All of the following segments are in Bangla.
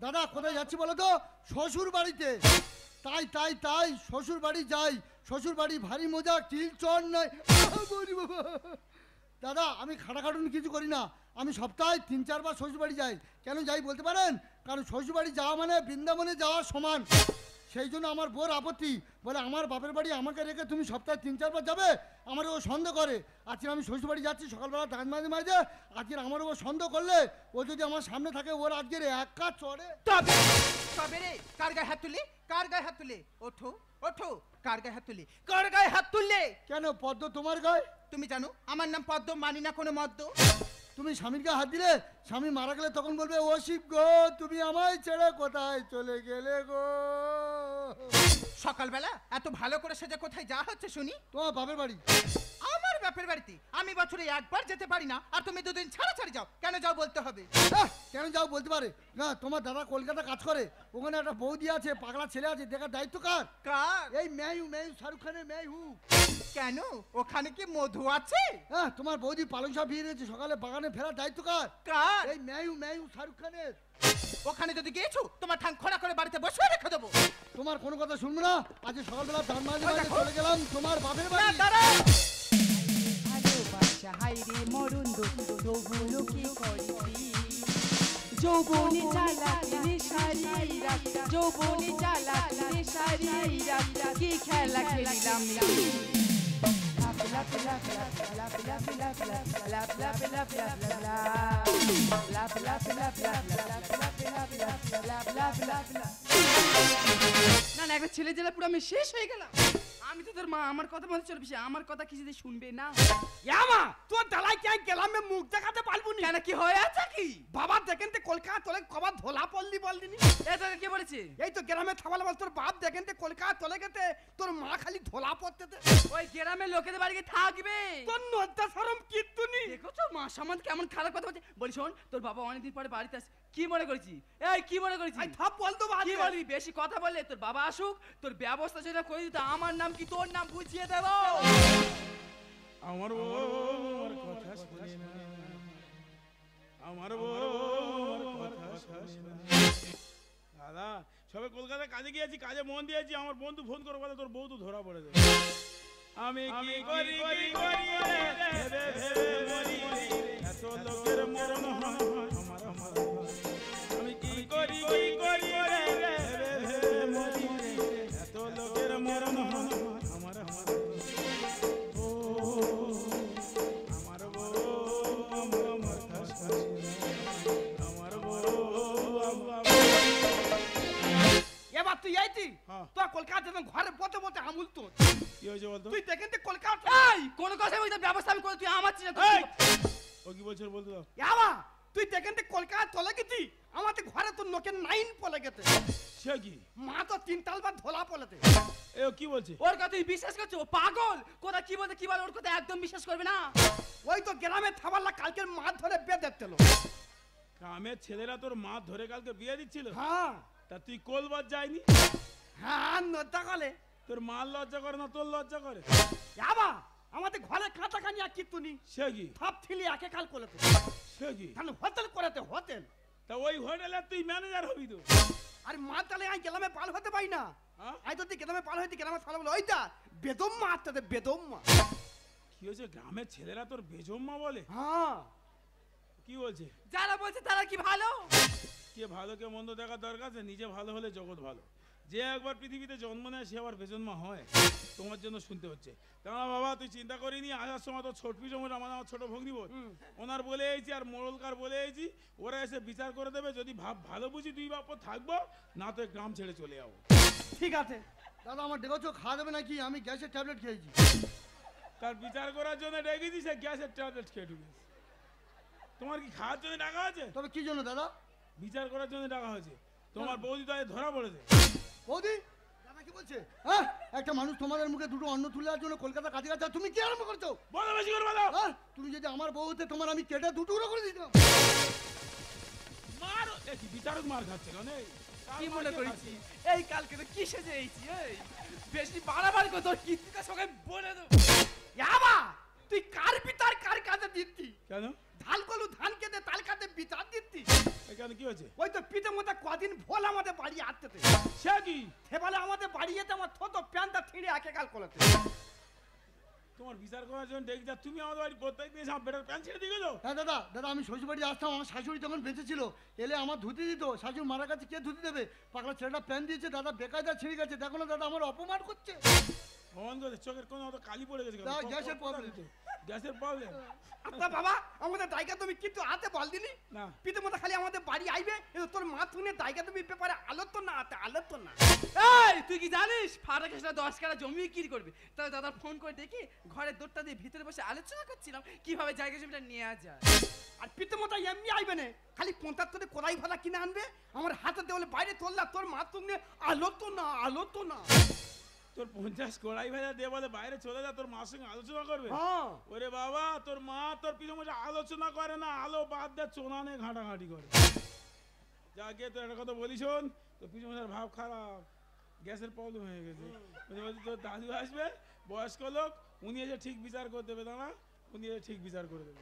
দাদা কোথায় যাচ্ছি বলো তো? শ্বশুর বাড়িতে। তাই তাই তাই শ্বশুর বাড়ি যাই। শ্বশুর বাড়ি ভারী মজা, টিল চর নয়। দাদা আমি খাটাখাটুনি কিছু করি না, আমি সপ্তাহে 3-4 বার শ্বশুর বাড়ি যাই। কেন যাই বলতে পারেন? কারণ শ্বশুর বাড়ি যাওয়া মানে বৃন্দাবনে যাওয়া সমান। সেই জন্য আমার বোর আপত্তি, বলে আমার বাপের বাড়ি আমাকে রেখে তুমি সপ্তাহে 3-4 বার যাবে। আমার ও সন্দেহ করে। আজকে আমি শ্বশুর বাড়ি যাচ্ছি সকালবেলা দাঁত মাঝে মাঝে, আজকে আমার ও সন্দেহ করলে ও যদি আমার সামনে থাকে ওর আজকের এক কাজ চড়ে। তবে রে কার গায়ে হাত তুলে, কার গায়ে হাত তুলে? ওঠো ওঠো, কার গায়ে হাত তুলে, কার গায়ে হাত তুললে? কেন পদ্ম তোমার গায়ে? তুমি জানো আমার নাম পদ্ম, মানি না কোনো মদ্য। তুমি স্বামীর গায়ে হাত দিলে, স্বামী মারা গেলে তখন বলবে ও শিব গো তুমি আমায় ছেড়ে কোথায় চলে গেলে গো। সকালবেলা এত ভালো করে সেজে কোথায় যাওয়া হচ্ছে শুনি? তোমার বাপের বাড়ি। আমার বাপের বাড়িতে আমি বছরে একবার যেতে পারি না, আর তুমি 2 দিন ছাড়া ছাড়ি যাও। কেন যাও বলতে হবে? কেন যাও বলতে পারে না? তোমার দাদা কলকাতা কাজ করে, ওখানে একটা বৌদি আছে, পাগলা ছেলে আছে, দেখার দায়িত্ব কার? কার? এই মেয়ু মেয়ু, শাহরুখ খানের মেয়ু। কেন ওখানে কি মধু আছে? হ্যাঁ তোমার বৌদি পালং শাক ভিড়ে রয়েছে, সকালে বাগানে ফেরার দায়িত্ব কার? কার? এই মেয়ু মেয়ু, শাহরুখ খানের। ওখানে যদি গিয়েছো তোমার ঠাং খোলা করে বাড়িতে বসে রেখে দেবো। তোমার কোনো কথা শুনবো না। আজ সকালবেলা দাঁত মাঝে মাঝে চলে গেলাম তোমার বাপের বাড়ি। ভালোবাসা হাইরে মরণ তবুলো কি করবি? যৌবনে চালাকি নেশারি রাত, যৌবনে চালাকি নেশারি রাত, কি খেলা খেলিলাম না না, একটা ছেলে জেলা পুরো আমি শেষ হয়ে গেলাম। আমি তো তোর মা, আমার কথা মনে চলবে, আমার কথা কিছু শুনবে না। মা তোর দালাই কে গেলামে মুখ দেখাতে পারবো না। কেন কি হয়ে আছে কি? বাবা দেখেন তো কলকাতা তোলে কবার ধোলা পড়লি বলদিনি। এই তোকে কে বলেছে? এই তো গ্রামে থামালে বল তোর বাপ দেখেন তো কলকাতা তোলে গেতে, তোর মা খালি ধোলা পড়তে। ওই গ্রামের লোকেদের বাড়ি থাকবে, তোর নদ্দা শরম কিচ্ছু নি। দেখো মা সামান কেমন খারাপ কথা বলছে। বলি শোন, তোর বাবা অনেকদিন পরে বাড়িতে আসে, কি মনে করেছি? এই কি মনে করেছি? থাপ বলতো কি বলবি? বেশি কথা বললে তোর বাবা আসুক, তোর ব্যবস্থা সেটা করে দিতে। আমার নাম কি তোর নাম বুঝিয়ে দেব। আমার বউর কথা শুনে না, আমার বউর কথা শুনে না। দাদা সবে কলকাতায় কাজে গিয়েছি, কাজে মন দিয়েছি। আমার বন্ধু ফোন করে বলে তোর বউ তো ধরা পড়ে যাবে। আমি কি করি করি করি রে ভেবে ভেবে মরি রে, এত লোকের মরণ হয় আমার আমার। আমি কি করি কি করি রে ভেবে ভেবে মরি রে, এত লোকের মরণ হয় আমার আমার। ও আমার বউ আমার কথা শুনে না, আমার বউ এবার তুই আইতি তোর কলকাতা ঘরে পথে পথে আমুল তোর কি হয়েছে বলতো? তুই দেখেন তো কলকাতা। এই কোন কথা বলতে ব্যবস্থা আমি করে, তুই আমার চিন্তা। ও কি বলছে বলতে দাও। ইয়াবা তুই দেখেন তো কলকাতা চলে গেছি, আমাদের ঘরে তোর নোকে 9 পলে গেছে। সে কি? মা তো 3 তালবার ধোলা পলেতে। এ ও কি বলছে? ওর কথা তুই বিশ্বাস করছো? ও পাগল। কোথা কি বলতে কি বলে, ওর কথা একদম বিশ্বাস করবে না। ওই তো গ্রামে থাবাল্লা কালকের মা ধরে বেঁধে দিল। গ্রামের ছেলেরা তোর মা ধরে কালকে বিয়ে দিচ্ছিল? হ্যাঁ তা তুই কোলবার যায়নি? হ্যাঁ নদ্দা গলে তোর মা লজ্জা করে না তোর লজ্জা করে? ইয়াবা আমাদের ঘরে কাঁচা কানি আর কিচ্ছু নি। সে কি? থাপ থিলি একে কাল করেতে। সে কি? তাহলে হোটেল করেতে হোটেল। তা ওই হোটেলে তুই ম্যানেজার হবি তো? আরে মা তাহলে আমি গ্রামে পাল হতে পারি না। হ্যাঁ? আমি তো গ্রামে পাল হইতে গ্রামে ফালা বলে ওইটা বেদম্মা আত্মাতে বেদম্মা। কি হয়েছে? গ্রামের ছেলেরা তোর বেজম্মা বলে? হ্যাঁ কি বলছে? যারা বলছে তারা কি ভালো? কে ভালো কে মন্দ দেখার দরকার আছে? নিজে ভালো হলে জগৎ ভালো। যে একবার পৃথিবীতে জন্ম নেয় সে আবার বেজন্মা হয়। তোমার জন্য শুনতে হচ্ছে। কেন বাবা তুই চিন্তা করিনি? আসার সময় তো ছোট পিছমোট আমার ছোট ভগ্নি বোন ওনার বলে এসেছি আর মোড়লকার বলে এসেছি, ওরা এসে বিচার করে দেবে। যদি ভালো বুঝি দুই বাপ থাকবো, না তো গ্রাম ছেড়ে চলে যাবো। ঠিক আছে দাদা আমার ডেকেছো খাওয়া দেবে নাকি? আমি গ্যাসের ট্যাবলেট খেয়েছি। তার বিচার করার জন্য ডেকেছি, সে গ্যাসের ট্যাবলেট খেয়ে ঢুকেছে। তোমার কি খাওয়ার জন্য ডাকা আছে? তবে কি জন্য দাদা? বিচার করার জন্য ডাকা হয়েছে। তোমার বৌদি তো ধরা পড়েছে। বৌদি দাদা কি বলছে? হ্যাঁ একটা মানুষ তোমাদের মুখে দুটো অন্ন তুলে দেওয়ার জন্য কলকাতা কাজে গেছে, তুমি কি আরম্ভ করছো? বলো বেশি করে বলো। হ্যাঁ তুমি যদি আমার বউ হতে তোমার আমি কেটে দুটুকরো করে দিতাম। মার কি বিচারক মার খাচ্ছে কেন? কি মনে করেছি এই কালকে তো কি সেজে এইছি? এই বেশি বাড়াবাড়ি করে তোর কীর্তিটা সবাই বলে দেব। ইয়াবা তুই কার পিতার কার কাজে দিতি? কেন? ঢাল কলু বাড়ি যেতে আমার থত প্যান্টটা ছিঁড়ে একে কাল কোলাতে। তোমার বিচার করার জন্য দেখি যা তুমি আমাদের বাড়ি প্রত্যেক দিন আমার বেটার প্যান্ট ছেড়ে দিয়ে গেলো। হ্যাঁ দাদা দাদা আমি শ্বশুরবাড়ি আসতাম, আমার শাশুড়ি তখন বেঁচে ছিল, এলে আমার ধুতি দিত, শাশুড়ি মারা গেছে, কে ধুতি দেবে? পাগলা ছেলেটা প্যান্ট দিয়েছে দাদা, বেকায়দা ছিঁড়ে গেছে, দেখো না দাদা আমার অপমান করছে। ভগবান করে চোখের কোনো অত কালি পড়ে গেছে কেন? তা গ্যাসের problem। গ্যাসের প্রবলেম আচ্ছা বাবা আমাদের জায়গা তুমি কিন্তু হাতে বল দিলি না। পিতে মতো খালি আমাদের বাড়ি আইবে কিন্তু তোর মা তুনে জায়গা তুমি ব্যাপারে আলোচনা না হাতে আলোচনা না। এই তুই কি জানিস ফারাক এসে 10 কাঠা জমি বিক্রি করবে? তাই দাদা ফোন করে দেখি ঘরের দরটা দিয়ে ভিতরে বসে আলোচনা করছিলাম কিভাবে জায়গা জমিটা নেওয়া যায়। আর পিতে মতো এমনি আইবে না খালি 75 কোড়াই ভাড়া কিনে আনবে আমার হাতে দেওয়ালে বাইরে তোললা তোর মা তুনে আলোচনা। তোর 50 কড়াই ভাজা দিয়ে বলে বাইরে চলে যা, তোর মার সঙ্গে আলোচনা করবে? হ্যাঁ ওরে বাবা, তোর মা তোর পিছনে আলোচনা করে না, আলো বাদ দিয়ে চোনানে ঘাঁটাঘাঁটি করে। যা গিয়ে তো একটা কথা বলি শোন, তোর পিছনে ভাব খারাপ, গ্যাসের প্রবলেম হয়ে গেছে। বলছি তোর দাদু আসবে বয়স্ক লোক, উনি এসে ঠিক বিচার করে দেবে, দাঁড়া উনি এসে ঠিক বিচার করে দেবে।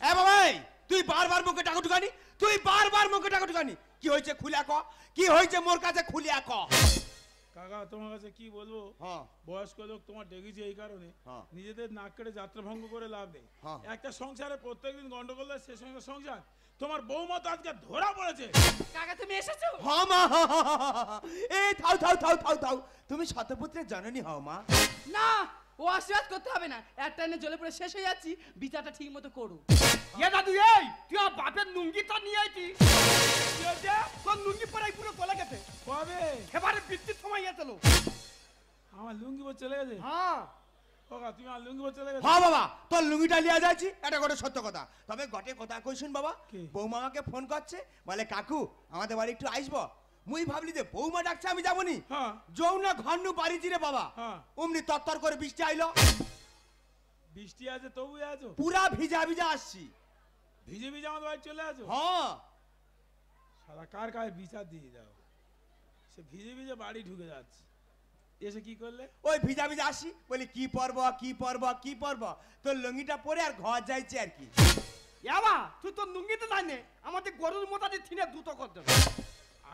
এ বাবাই তুই বারবার মুখে টাকা ঢুকানি, তুই বারবার মুখে টাকা ঢুকানি। কি হয়েছে খুলিয়া ক, কি হয়েছে মোর কাছে খুলিয়া ক। কাকা তোমার কাছে কি বলবো, হ্যাঁ বয়স্ক লোক তোমার ডেকেছে এই কারণে, হ্যাঁ। নিজেদের নাক কেটে যাত্রা ভঙ্গ করে লাভ নেই। হ্যাঁ। একটা সংসারে প্রত্যেকদিন গন্ডগোল হয়, সে সঙ্গে সংসার। তোমার বৌমা তো আজকে ধরা পড়েছে। কাকা তুমি এসেছো? হ্যাঁ মা, এই থাও তুমি শতপুত্রের জননী হও মা। না ও আশীর্বাদ করতে হবে না, একটা এনে জলে পড়ে শেষ হয়ে যাচ্ছি, বিচারটা ঠিক মতো করো। এ দাদু এই তুই আমার বাপের লুঙ্গিটা নিয়ে আইতি কি হচ্ছে? তোর লুঙ্গি পরাই পুরো তোলা গেছে কবে? এবারে বৃষ্টির সময় এসেছিল। আমার লুঙ্গি পরে চলে গেছে। হ্যাঁ কাকা তুমি আমার লুঙ্গি পরে চলে গেছে। হ্যাঁ বাবা তোর লুঙ্গিটা লিয়া যাচ্ছি, এটা করে সত্য কথা। তবে গটে কথা কই শুন বাবা, কি? বৌমা আমাকে ফোন করছে, বলে কাকু আমাদের বাড়ি একটু আসবো। মুই ভাবলি যে বৌমা ডাকছে আমি যাবনি, হ্যাঁ যৌনা ঘন্নু বাড়ি চিরে বাবা, হ্যাঁ। অমনি তত্তর করে বৃষ্টি আইলো, বৃষ্টি আছে তবু আছো, পুরা ভিজা আসছি। ভিজে ভিজে আমাদের বাড়ি চলে আছো। হ্যাঁ সারা কার কাছে বিচার দিয়ে যাও, সে ভিজে ভিজে বাড়ি ঢুকে যাচ্ছে, এসে কি করলে? ওই ভিজা আসি, বলি কি পরব তোর লুঙ্গিটা পরে আর ঘর যাইছে আর কি। ইয়াবা তুই তোর লুঙ্গিতে জানে আমাদের গরুর মোটা দিয়ে থিনে দুটো কর দেবে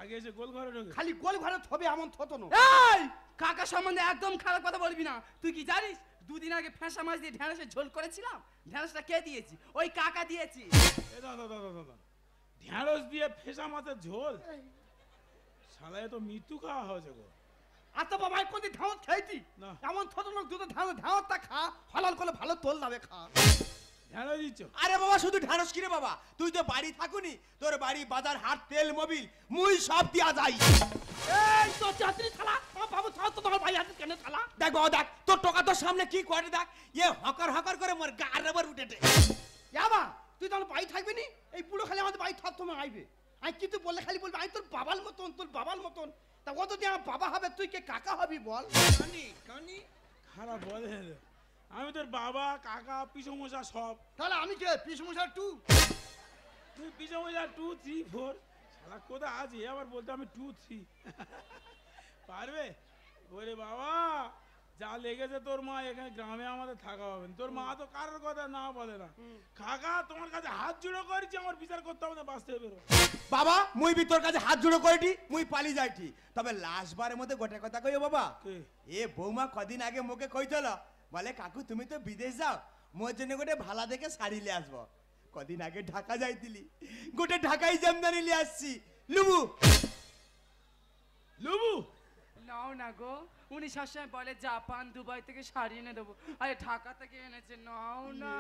আগে এসে গোল ঘরে ঢুকে। খালি গোল ঘরে থবে এমন থতো না। এই কাকা সম্বন্ধে একদম খারাপ কথা বলবি না। তুই কি জানিস দুদিন আগে ফেঁসা মাছ দিয়ে ঢেঁড়সের ঝোল করেছিলাম, ঢেঁড়সটা কে দিয়েছি? ওই কাকা দিয়েছি। এ দাদা ঢেঁড়স দিয়ে ফেসা মাছের ঝোল, শালা এ তো মৃত্যু খাওয়া হয়েছে গো। আচ্ছা বাবা কোনদিন ধাওয়াত খাইতি না। এমন থতো না দুটো ধাওয়াতটা খা হালাল করে ভালো তোল যাবে খা। ঢেঁড়স দিচ্ছ? আরে বাবা শুধু ঢানস কিরে বাবা, তুই তো বাড়ি থাকুনি, তোর বাড়ি বাজার হাট তেল মোবিল মুই সব দিয়া যাই। এই তো চাকরি থালা আমার বাবু থাও তো তোমার ভাই হাতে কেন থালা। দেখ বাবা দেখ তোর টোকা তোর সামনে কি করে দেখ, ইয়ে হকর করে মোর গার রবার উঠেটে। ইয়াবা তুই তাহলে বাড়ি থাকবি নি, এই পুরো খালি আমাদের বাড়ি থাক তোমার আইবে। আমি কিন্তু বললে খালি বলবি আমি তোর বাবার মতন তা ও যদি আমার বাবা হবে তুই কে কাকা হবি বল। কানি খারাপ বলে, আমি তোর বাবা কাকা পিসমশা সব। তাহলে আমি কে? পিসমশাই 2। তুই পিসমশা 2 3 4, শালা কোথা আছে আবার বলতে আমি 2 3 পারবে? ওরে বাবা যা লেগেছে তোর মা, এখানে গ্রামে আমাদের থাকা হবে না। তোর মা তো কারোর কথা না বলে না। কাকা তোমার কাছে হাত জুড়ো করেছি, আমার বিচার করতে হবে না, বাঁচতে বেরো। বাবা মুই বি তোর কাছে হাত জুড়ো করেটি, মুই পালি যাইটি। তবে লাস্ট বারের মধ্যে গোটা কথা কইও বাবা, কে? এ বৌমা কদিন আগে মুখে কইছিল, বলে কাকু তুমি তো বিদেশ যাও, মোর জন্য গোটে ভালা দেখে শাড়ি লিয়ে আসবো। কদিন আগে ঢাকা যাইতিলি, গোটে ঢাকাই জামদানি লিয়ে আসছি। লুবু লুবু নাও না গো, উনি সবসময় বলে জাপান দুবাই থেকে শাড়ি এনে দেবো, আরে ঢাকা থেকে এনেছে, নাও না।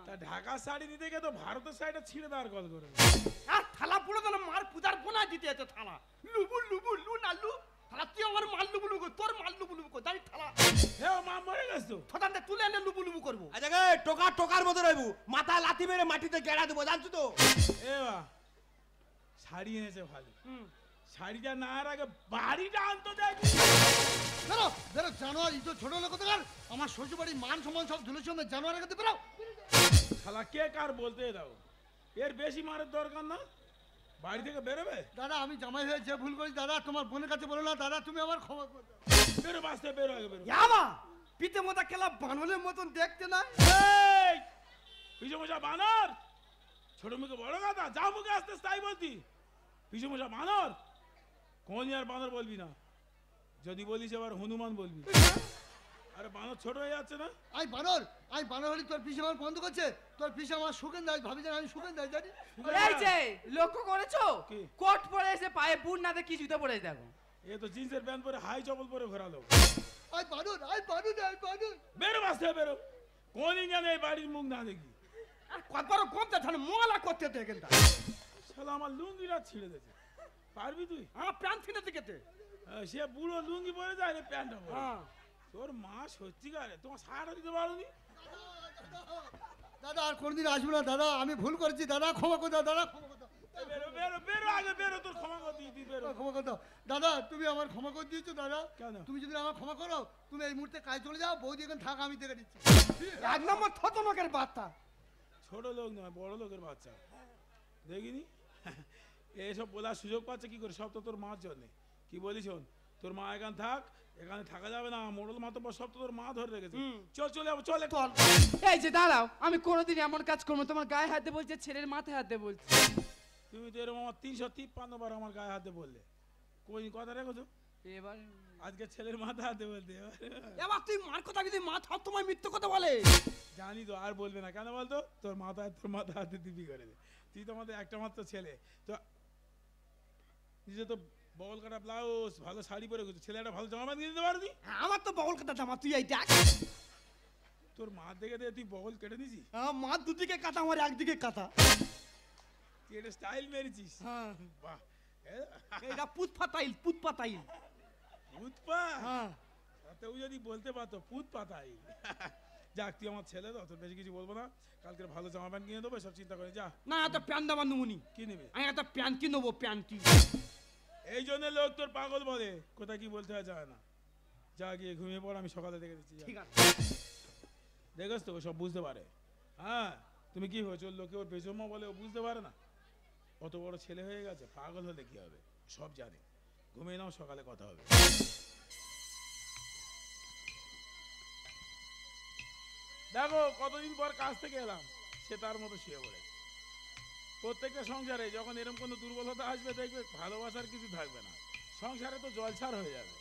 তা ঢাকা শাড়ি দিতে গিয়ে তো ভারতের শাড়িটা ছিঁড়ে দেওয়ার কল করে। আর থালা পুরো যেন মার পূজার বোনা দিতে আছে থালা লুবু লু না লু থালা তুই আমার মাল লুবু তোর মাল লুবু কর জানি থালা হে ও মা মরে গেছ তো। থতানটা তুলে এনে লুবু করবো। আচ্ছা গে টোকার মতো রইবু, মাথা লাথি মেরে মাটিতে গেড়া দেবো জানছো তো। এ বা শাড়ি এনেছে ভালো, শাড়িটা না আর আগে বাড়িটা আনতো দেখি। বেরো জানোয়ার, এই তো ছোট লোক কোথাকার, আমার শ্বশুরবাড়ির মান সম্মান সব ধুলোর সঙ্গে জানোয়ারের কাছে বেরো। শালা কে কার বলতে দাও, এর বেশি মারের দরকার না, বাড়ি থেকে বেরোবে। দাদা আমি জামাই হয়ে যে ভুল করি দাদা তোমার বোনের কাছে বলো না দাদা, তুমি আমার ক্ষমা করে দাও। বেরো বাঁচতে, বেরো আগে বেরো। ইয়াবা পিতে মোটা খেলা বানলের মতন দেখতে না। এই পিসমশা বানর, ছোট মুখে বড় কথা, যা মুখে আসতে তাই বলতি। পিসমশা বানর, কোন আর বানর বলবি না, যদি বলিস এবার হনুমান বলবি। আরে বানর ছোট হয়ে যাচ্ছে না? আমি বানর হলে তোর পিসে আমার বন্ধ করছে। তোর পিসে আমার সুগেন দাস, ভাবি জানি আমি সুগেন দাস জানি। এই যে লক্ষ্য করেছো কি? কোট পরে এসে পায়ে বুট না দিয়ে কি জুতো পরে দেখো। এ তো জিন্সের প্যান্ট পরে হাই চপল পরে ঘোরালো। আই বানর। বেরো বাসতে বেরো। কোন জানে এই বাড়ির মুখ না দেখি। আর কতবার কমতে থানে মোলা করতে তো এখানটা। শালা আমার লুঙ্গিটা ছিঁড়ে দিয়েছে। পারবি তুই? আমার প্যান ছিঁড়ে দিকেতে। সে বুড়ো লুঙ্গি পরে যায় রে প্যান্টটা পরে। হ্যাঁ তোর মা সত্যিকারে তোমার সারাটা দিতে পারোনি? দাদা আর কোনদিন আসবো না দাদা, আমি ভুল করেছি দাদা, ক্ষমা করে দাও দাদা, ক্ষমা করে দাও। বেরো বেরো বেরো আগে বেরো, তোর ক্ষমা করে দিই বেরো। ক্ষমা করে দাও দাদা, তুমি আমার ক্ষমা করে দিয়েছো দাদা। কেন? তুমি যদি আমার ক্ষমা করো, তুমি এই মুহূর্তে কাজ চলে যাও, বৌদি এখানে থাক, আমি দেখে দিচ্ছি। এক নম্বর থতমকের বার্তা। ছোট লোক নয়, বড় লোকের বাচ্চা। দেখিনি এইসব বলার সুযোগ পাচ্ছে কি করে? সব তো তোর মার জন্যে। কি বলিস শোন, তোর মা এখানে থাক, এখানে থাকা যাবে না। মোড়ল মাতব্বর সব তো তোর মা ধরে রেখেছে। চল চলে যাবো, চল চল। এই যে দাঁড়াও, আমি কোনোদিন এমন কাজ করবো তোমার গায়ে হাত দিয়ে বলছে, ছেলের মাথায় হাত দিয়ে বলছে। তুমি তো এরকম আমার 353 বার আমার গায়ে হাতে বললে। কোন কথা রেখেছো? এবার আজকে ছেলের মাথা হাতে বলতে এবার তুই মার কথা যদি মা সব তোমায় মিথ্যে কথা বলে। জানি তো, আর বলবে না কেন বলতো? তোর মাথা হাতে দিবি করে দে। তুই তো আমাদের একটা মাত্র ছেলে। তো নিজে তো বগল কাটা ব্লাউজ, ভালো শাড়ি পরে গেছো, ছেলে একটা ভালো জামা প্যান্ট কিনে দিতে পারবি? আমার তো বগল কাটা জামা, তুই এই দেখ। তোর মা দেখে দিয়ে তুই বগল কেটে দিছিস? মা দুদিকে কাটা, আমার একদিকে কাটা। তুই এটা স্টাইল মেরেছিস? হ্যাঁ বাহ, এটা পুতপাতাইল পুতপাতাইল। পুতপা। হ্যাঁ তাতেও যদি বলতে পারতো পুত পাতাই। যাক, তুই আমার ছেলে তো, তোর বেশি কিছু বলবো না। কালকে ভালো জামা প্যান্ট কিনে দেবো, সব চিন্তা করে যা। না এত প্যান্ট আমার নুমুনি। কি নেবে? আমি একটা প্যান্ট কিনে নেবো, প্যান্টি। এই জন্য লোক তোর পাগল বলে, কোথায় কি বলতে হয় যায় না। যা গিয়ে ঘুমিয়ে পড়, আমি সকালে দেখে দিচ্ছি। ঠিক আছে। দেখোস তো, ও সব বুঝতে পারে। হ্যাঁ, তুমি কি হয়েছো? লোকে ওর বেজম্মা বলে, ও বুঝতে পারে না। অত বড় ছেলে হয়ে গেছে, পাগল হলে কি হবে? সব জানে। ঘুমিয়ে নাও, সকালে কথা হবে। দেখো কতদিন পর কাজ থেকে এলাম, সে তার মতো শুয়ে পড়ে। প্রত্যেকটা সংসারে যখন এরকম কোনো দুর্বলতা আসবে, দেখবে ভালোবাসার কিছু থাকবে না, সংসারে তো জলছাড় হয়ে যাবে।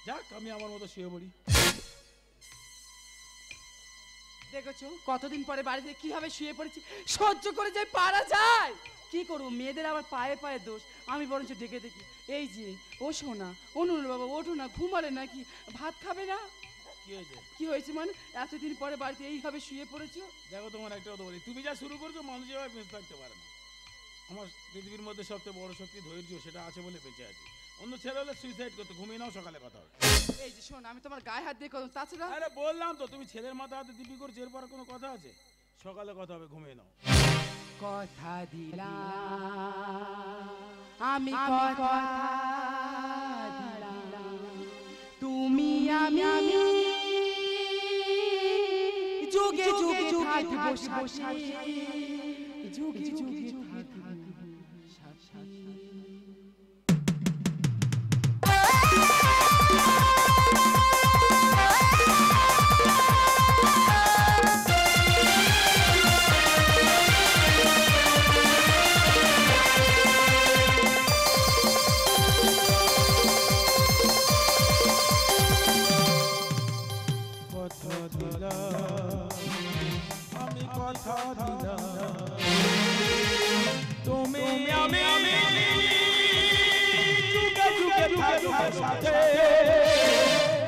যাক, আমি আমার মতো শুয়ে পড়ি। দেখেছো কতদিন পরে বাড়িতে কিভাবে শুয়ে পড়েছি, সহ্য করে যে পারা যায়। কি করবো, মেয়েদের আবার পায়ে পায়ে দোষ। আমি বরঞ্চ ডেকে দেখি, এই যে ও সোনা, অনুর বাবা ওঠো না, ঘুমালে নাকি, ভাত খাবে না? কি হয়েছে? কি হয়েছে মানে, এতদিন পরে বাড়িতে এইভাবে শুয়ে পড়েছো। দেখো, তোমার একটা কথা বলি, তুমি যা শুরু করছো, মানুষ এভাবে বেঁচে থাকতে পারে না। আমার পৃথিবীর মধ্যে সবচেয়ে বড় শক্তি ধৈর্য, সেটা আছে বলে বেঁচে আছি। অন্য ছেলে হলে সুইসাইড করতো। ঘুমিয়ে নাও, সকালে কথা হবে। এই যে শোন, আমি তোমার গায়ে হাত দিয়ে করবো, তাছাড়া আরে বললাম তো, তুমি ছেলের মাথা হাতে দিবি করছো, এরপর কোনো কথা আছে? সকালে কথা হবে, ঘুমিয়ে নাও। কথা দিলাম, আমি কথা দিলাম, তুমি আমি যুগে যুগে থাকবো সাথী, যুগে যুগে থাকবো সাথী। আমি কথা দিলাম, তুমি আমি যুগে যুগে থাকবো সাথে,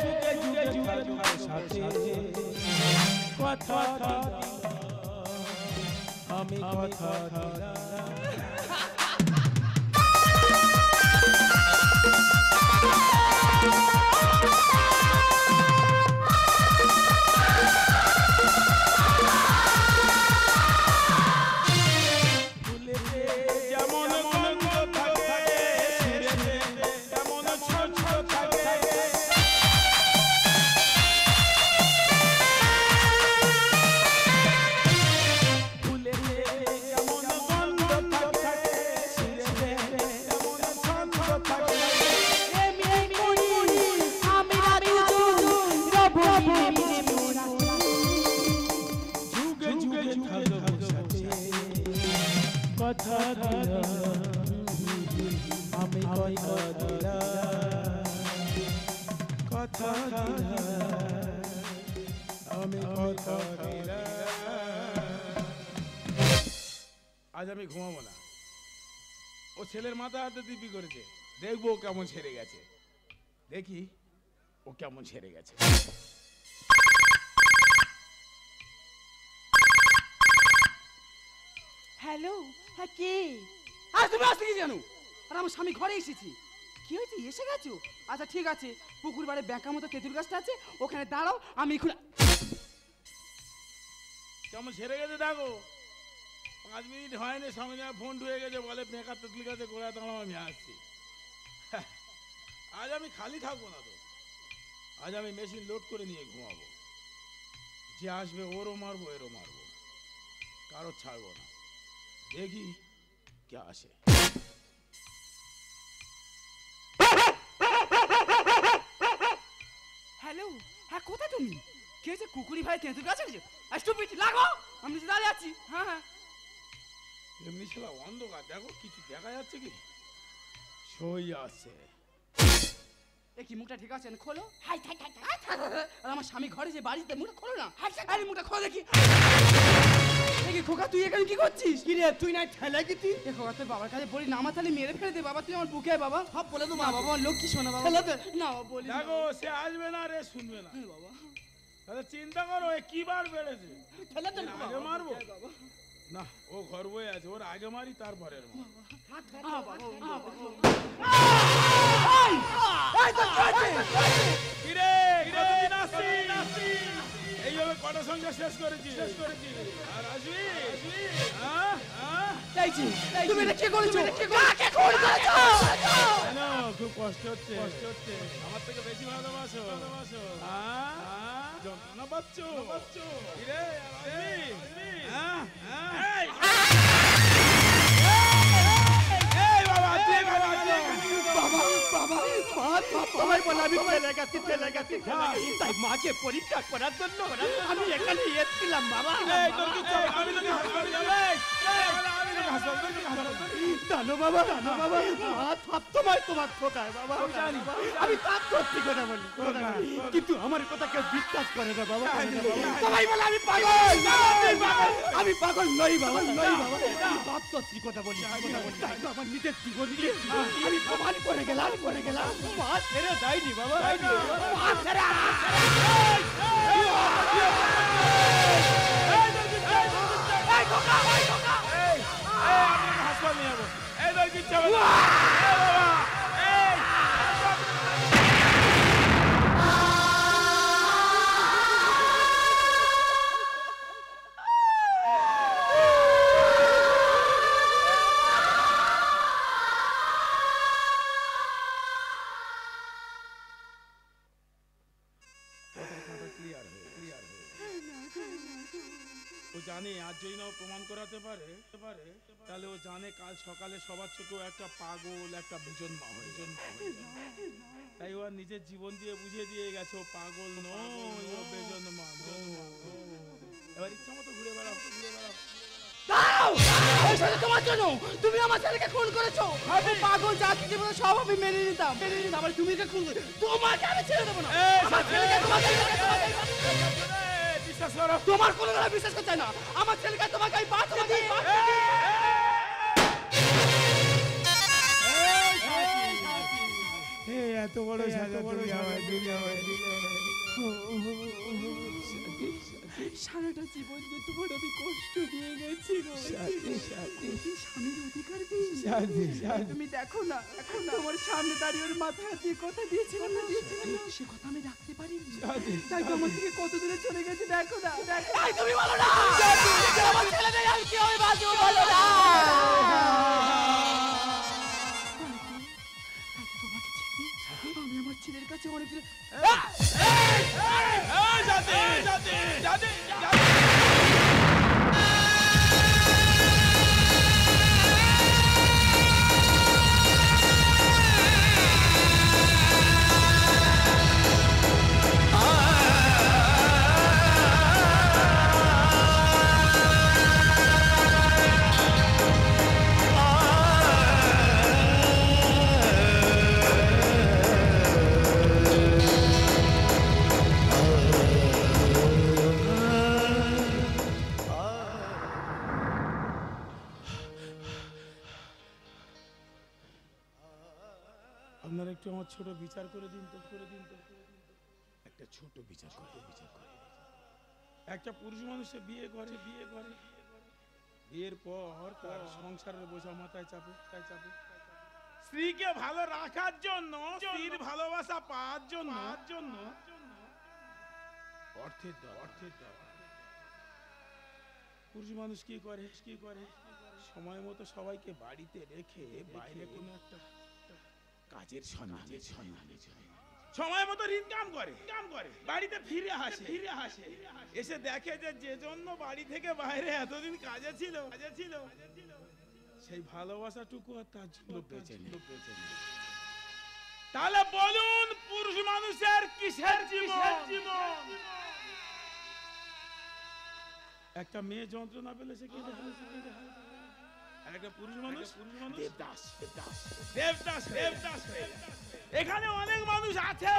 যুগে যুগে থাকবো সাথে। কথা দিলাম, আমি কথা দিলাম। কথা দিলাম, আমি কথা দিলাম। কথা দিলাম, আমি কথা দিলাম। আজ আমি ঘুমাবো না। ও ছেলের মাথা হাতে দিব্যি করেছে, দেখবো ও কেমন ছেড়ে গেছে, দেখি ও কেমন ছেড়ে গেছে। হ্যালো, হ্যাঁ কে? আর তুমি আসতে কি জানো? আর আমার স্বামী ঘরে এসেছি। কি হয়েছে, এসে গেছো? আচ্ছা ঠিক আছে, পুকুর বাড়ি ব্যাংকার মতো তেঁতুল গাছটা আছে, ওখানে দাঁড়াও, আমি এখন। কেমন ছেড়ে গেছে দেখো। 5 মিনিট হয়নি, সঙ্গে সঙ্গে ফোন ঢুকে গেছে, বলে বেকার তেঁতুল গাছে গোড়া দাঁড়াও, আমি আসছি। আজ আমি খালি থাকবো না তো, আজ আমি মেশিন লোড করে নিয়ে ঘুমাবো। যে আসবে ওরও মারবো, এরও মারবো, কারো ছাড়বো না। দেখি কে আসে। হ্যালো, হ্যাঁ কোথায় তুমি? কি হয়েছে, কুকুরি ভাই তেঁতুল গাছে গেছে? স্টুপিড, লাগো, আমি নিচে দাঁড়িয়ে আছি। হ্যাঁ হ্যাঁ। এমনি ছিল অন্ধকার, দেখো কিছু দেখা যাচ্ছে কি? সই আছে। এ কি, মুখটা ঠিক আছে? খোলো। আর আমার স্বামী ঘরে যে বাড়িতে, মুখটা খোলো না। আরে মুখটা খোলো দেখি। দেখি খোকা, তুই এখানে কি করছিস? কি রে, তুই না ঠেলে গেছি? এ খোকা, তোর বাবার কাছে বলি না, আমার তাহলে মেরে ফেলে দে। বাবা তুই আমার বুকে আয় বাবা। সব বলে তো না বাবা, আমার লক্ষ্মী শোনা বাবা। ঠেলে দে। না বাবা, বলি না। দেখো সে আসবে না রে, শুনবে না। হ্যাঁ বাবা। তাহলে চিন্তা করো এ কি বার বেড়েছে। ঠেলে দে না আগে মারবো বাবা। না, ও ঘর বয়ে আছে, ওর আগে মারি তারপরে এর মারবো। কিরে কতদিন আসছিস? এইভাবে কটা সংসার শেষ করেছি, আর আসবি? হ্যাঁ? তুমি এটা কি করেছো? কাকে খুন করেছো? কেন খুব কষ্ট হচ্ছে? আমার থেকে বেশি ভালোবাসো? যন্ত্রণা পাচ্ছ? কিরে আসবি? হ্যাঁ? এই বাবা, তুই বাবা, তোমায় বলে আমি ঠেলে গেছি। তাই মাকে পরীক্ষা করার জন্য আমি এখানে এসেছিলাম বাবা। এই তোর কি চল, আমি তোকে হাসপাতালে যাবো। আমি তোকে হাসপাতালে। জানো বাবা, মা সব সময় তোমার ঠোকায় বাবা। আমি তার সত্যি কথা বলি, কিন্তু আমার কথা কেউ বিশ্বাস করে না বাবা। সবাই বলে আমি পাগল। আমি পাগল নই বাবা, আমি সব সত্যি কথা বলি। তাই তো আমার নিজের জীবন দিয়ে আমি প্রমাণ করে গেলাম। মা ছেড়ে যায়নি বাবা, মা ছেড়ে হাসপাতালে নিয়ে যাবো। এই তোর কিচ্ছু হবে না। এই বাবা, এই ও জানে আজ যদি না ও প্রমাণ করাতে পারে, তাহলে ও জানে কাল সকালে সবার চোখেও একটা পাগল, একটা বেজন মা হয়ে যাবে। তাই ও আর নিজের জীবন দিয়ে বুঝিয়ে দিয়ে গেছে ও পাগল নয়, ও বেজন মা। এবার ইচ্ছা মতো ঘুরে বেড়াও। দাও! এই সাথে তোমার জন্য তুমি আমার ছেলেকে খুন করেছো। আমি পাগল, যা কিছু বলে সব আমি মেনে নিতাম। আবার তুমি কে খুন করেছো? তোমাকে আমি ছেড়ে দেবো না। আমার ছেলেকে তোমাকে বিশ্বাস করো, তোমার কোনো কথা বিশ্বাস করতে না। আমার ছেলেকে তোমাকে আমি বাঁচিয়ে দিই। এত বড় সারাটা জীবন যে তোমার আমি কষ্ট দিয়ে গেছি গো। স্বামীর অধিকার দিই। তুমি দেখো না, তোমার সামনে দাঁড়িয়ে ওর মাথায় হাত দিয়ে কথা দিয়েছিল না, সে কথা আমি রাখতে পারিনি। তাই তো আমার থেকে কত দূরে চলে গেছে, দেখো না। তাই তুমি বলো না আমার ছেলে নেই, আমি কি হবে বাঁচবো, বলো না। আমি আমার ছেলের কাছে অনেক একটু আমার ছোট বিচার করে দিন তো, একটা ছোট বিচার করে একটা পুরুষ মানুষের বিয়ে করে বিয়ের পর তার সংসারের বোঝা মাথায় চাপে স্ত্রীকে ভালো রাখার জন্য, স্ত্রীর ভালোবাসা পাওয়ার জন্য অর্থের দরকার। পুরুষ মানুষ কি করে সময় মতো সবাইকে বাড়িতে রেখে বাইরে কোনো একটা কাজের সন্ধানে সময় মতো ইনকাম করে বাড়িতে ফিরে আসে এসে দেখে যে জন্য বাড়ি থেকে বাইরে এতদিন কাজে ছিল সেই ভালোবাসাটুকু আর তার জন্য বেঁচে নেই। তাহলে বলুন পুরুষ মানুষের কিসের জীবন? একটা মেয়ে যন্ত্রণা পেলে সে কেঁদে আর একটা পুরুষ মানুষ দেবদাস। এখানে অনেক মানুষ আছে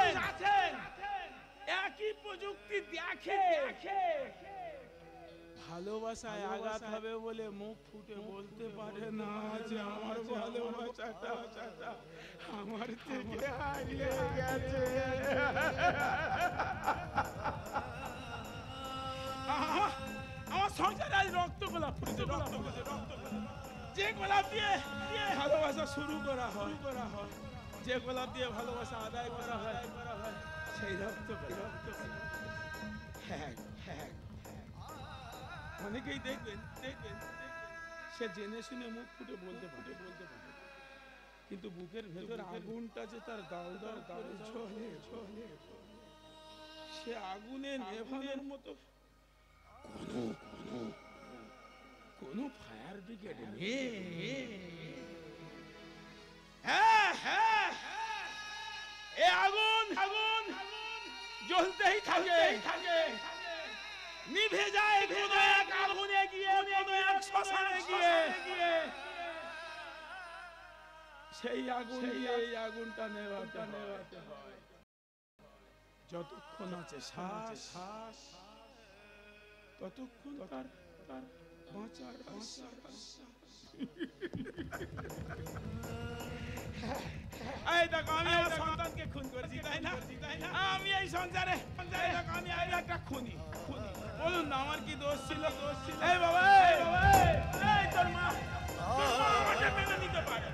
একই প্রযুক্তি দেখে ভালোবাসায় আঘাত হবে বলে মুখ ফুটে বলতে পারে না যে আমার ভালোবাসাটা আমার থেকে হারিয়ে গেছে। আমার সংসারে আজ রক্ত গোলাপ ফুটেছে, যে গোলাপ দিয়ে ভালোবাসা শুরু করা হয়, যে গোলাপ দিয়ে ভালোবাসা আদায় করা হয়, সেই রক্ত অনেকেই দেখবেন সে জেনে শুনে মুখ ফুটে বলতে পারে, কিন্তু বুকের ভেতর আগুনটা যে তার দাও জ্বলে, সে আগুনে নেভানোর মতো কোন ফায়ার ব্রিগেড নেই। এ আগুন জ্বলতেই থাকে, নিভে যায় কোনো এক আগুনে গিয়ে, কোনো এক শ্মশানে গিয়ে, সেই আগুন এই আগুনটা নেভাতে হয়। যতক্ষণ আছে শ্বাস ততক্ষণ তার বাঁচার এই দেখো আমি আমার সন্তানকে খুন করেছি, তাই না? আমি এই সংসারে আমি একটা খুনি। বলুন না আমার কি দোষ ছিল? এই বাবা, এই তোর মা আমাকে মেনে নিতে পারে,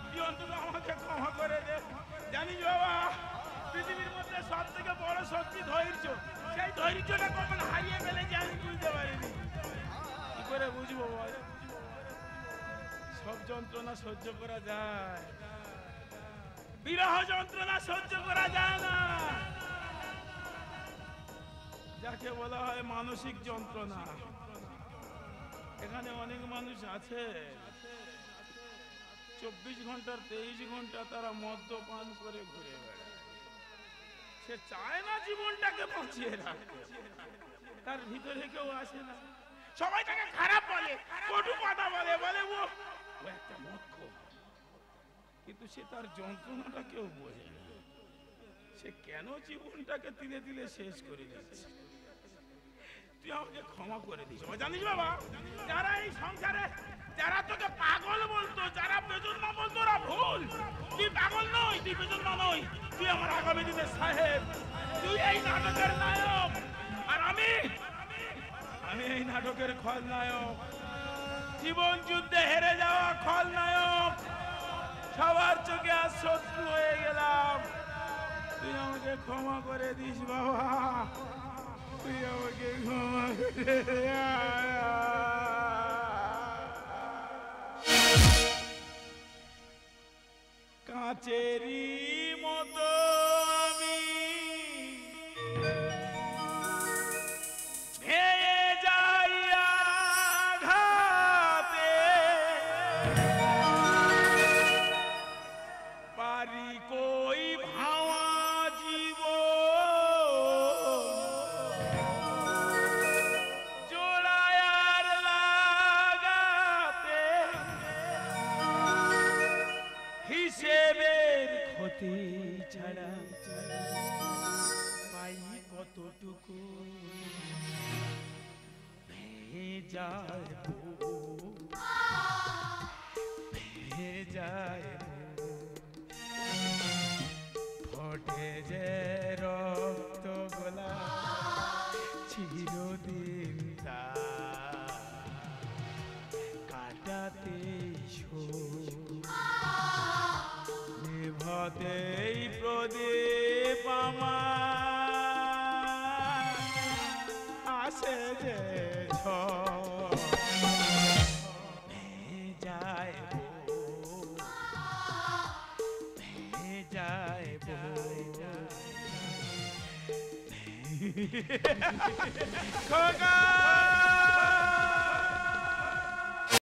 তুই অন্তত আমাকে ক্ষমা করে দে। জানিস বাবা, পৃথিবীর মধ্যে সব থেকে বড় শক্তি ধৈর্য। সেই ধৈর্যটা কখন হারিয়ে ফেলেছি আমি বুঝতে পারিনি। কি করে বুঝবো বল? সব যন্ত্রণা সহ্য করা যায়, বিরহ যন্ত্রণা সহ্য করা যায় না, যাকে বলা হয় মানসিক যন্ত্রণা। এখানে অনেক মানুষ আছে 24 ঘন্টার 23 ঘন্টা তারা মদ্যপান করে ঘুরে বেড়ায়। সে চায় না জীবনটাকে বাঁচিয়ে রাখতে, তার ভিতরে কেউ আসে না, সবাই তাকে খারাপ বলে, কটু কথা বলে ও একটা মূর্খ, কিন্তু সে তার যন্ত্রণাটা কেউ বোঝে না। সে কেন জীবনটাকে তিলে তিলে শেষ করে দিচ্ছে? তুই আমাকে ক্ষমা করে দিস। জানিস বাবা, যারা এই সংসারে যারা তোকে পাগল বলতো, যারা বেজন্মা বলতো, ওরা ভুল। তুই পাগল নই, তুই বেজন্মা নই, তুই আমার আগামী দিনের সাহেব, তুই এই নাটকের নায়ক, আর আমি এই নাটকের খলনায়ক, জীবন যুদ্ধে হেরে যাওয়া খলনায়ক, সবার চোখে আর শত্রু হয়ে গেলাম। তুই আমাকে ক্ষমা করে দিস বাবা, তুই আমাকে ক্ষমা করে দে। কাচেরি মতো আমি ভেঙে যাই আঘাতে, পারি কই ভাওয়া জীব জোড়ায়ার লাগাতে, হিসেবের ক্ষতি ছাড়া পাই কতটুকু, ভেঙে যায় ভেঙে যায়। এ যে রক্ত গোলা চিরদিন তা কাটাতে নিভতেই প্রদীপ আমার আসে যে যায় যায় খোকা